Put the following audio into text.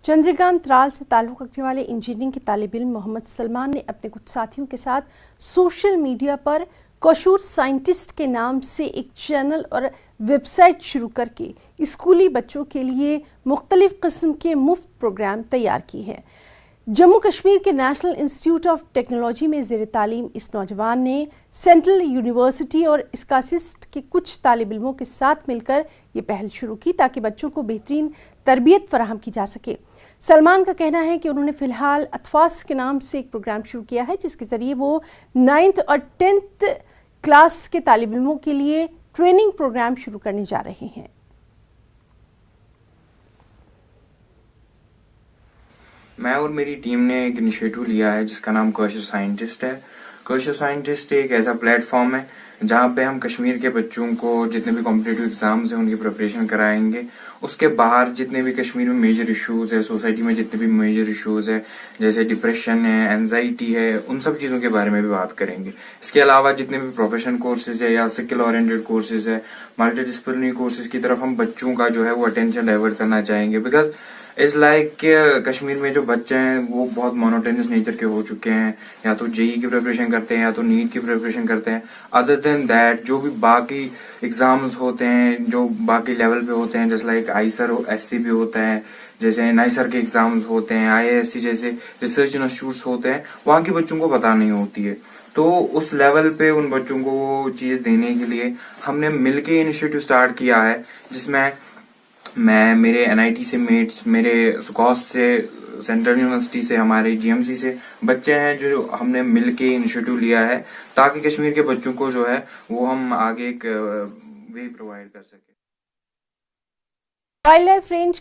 चंद्रगाम त्राल से ताल्लुक़ रखने वाले इंजीनियरिंग के तालिब इल्म मोहम्मद सलमान ने अपने कुछ साथियों के साथ सोशल मीडिया पर कशूर साइंटिस्ट के नाम से एक चैनल और वेबसाइट शुरू करके स्कूली बच्चों के लिए मुख्तलिफ किस्म के मुफ्त प्रोग्राम तैयार किए हैं। जम्मू कश्मीर के नेशनल इंस्टीट्यूट ऑफ टेक्नोलॉजी में ज़ेर तालीम इस नौजवान ने सेंट्रल यूनिवर्सिटी और स्कासिस्ट के कुछ तालिब इल्मों के साथ मिलकर ये पहल शुरू की ताकि बच्चों को बेहतरीन तरबियत फराहम की जा सके। सलमान का कहना है कि उन्होंने फ़िलहाल अतफास के नाम से एक प्रोग्राम शुरू किया है जिसके ज़रिए वो 9th और 10th क्लास के तालिब इल्मों के लिए ट्रेनिंग प्रोग्राम शुरू करने जा रहे हैं। मैं और मेरी टीम ने एक इनिशिएटिव लिया है जिसका नाम कशूर साइंटिस्ट है। कशूर साइंटिस्ट एक ऐसा प्लेटफॉर्म है जहाँ पे हम कश्मीर के बच्चों को जितने भी कॉम्पिटिटिव एग्जाम्स हैं उनकी प्रिपरेशन कराएंगे। उसके बाहर जितने भी कश्मीर में मेजर इश्यूज है, सोसाइटी में जितने भी मेजर इश्यूज है जैसे डिप्रेशन है, एंजाइटी है, उन सब चीज़ों के बारे में भी बात करेंगे। इसके अलावा जितने भी प्रोफेशनल कोर्सेज है या स्किल ओरिएंटेड कोर्सेज है, मल्टी डिसिप्लिनरी कोर्सेज की तरफ हम बच्चों का जो है वो अटेंशन डाइवर्ट करना चाहेंगे। बिकॉज इज लाइक कश्मीर में जो बच्चे हैं वो बहुत मोनोटोनस नेचर के हो चुके हैं, या तो जेई की प्रिपरेशन करते हैं या तो नीट की प्रिपरेशन करते हैं। अदर देन दैट जो भी बाकी एग्जाम्स होते हैं जो बाकी लेवल पे होते हैं, जैसे लाइक आईसर एससी भी होता है, जैसे नाइसर के एग्जाम्स होते हैं, आईएएससी जैसे रिसर्च इंस्टीट्यूट्स होते हैं, वहाँ के बच्चों को पता नहीं होती है। तो उस लेवल पे उन बच्चों को वो चीज देने के लिए हमने मिलके इनिशिएटिव स्टार्ट किया है जिसमें मैं, मेरे एनआईटी से मेट्स, मेरे सुकॉस से, सेंट्रल यूनिवर्सिटी से, हमारे जीएमसी से बच्चे हैं जो हमने मिलके इनिशिएटिव लिया है ताकि कश्मीर के बच्चों को जो है वो हम आगे एक वे प्रोवाइड कर सके। Wild life range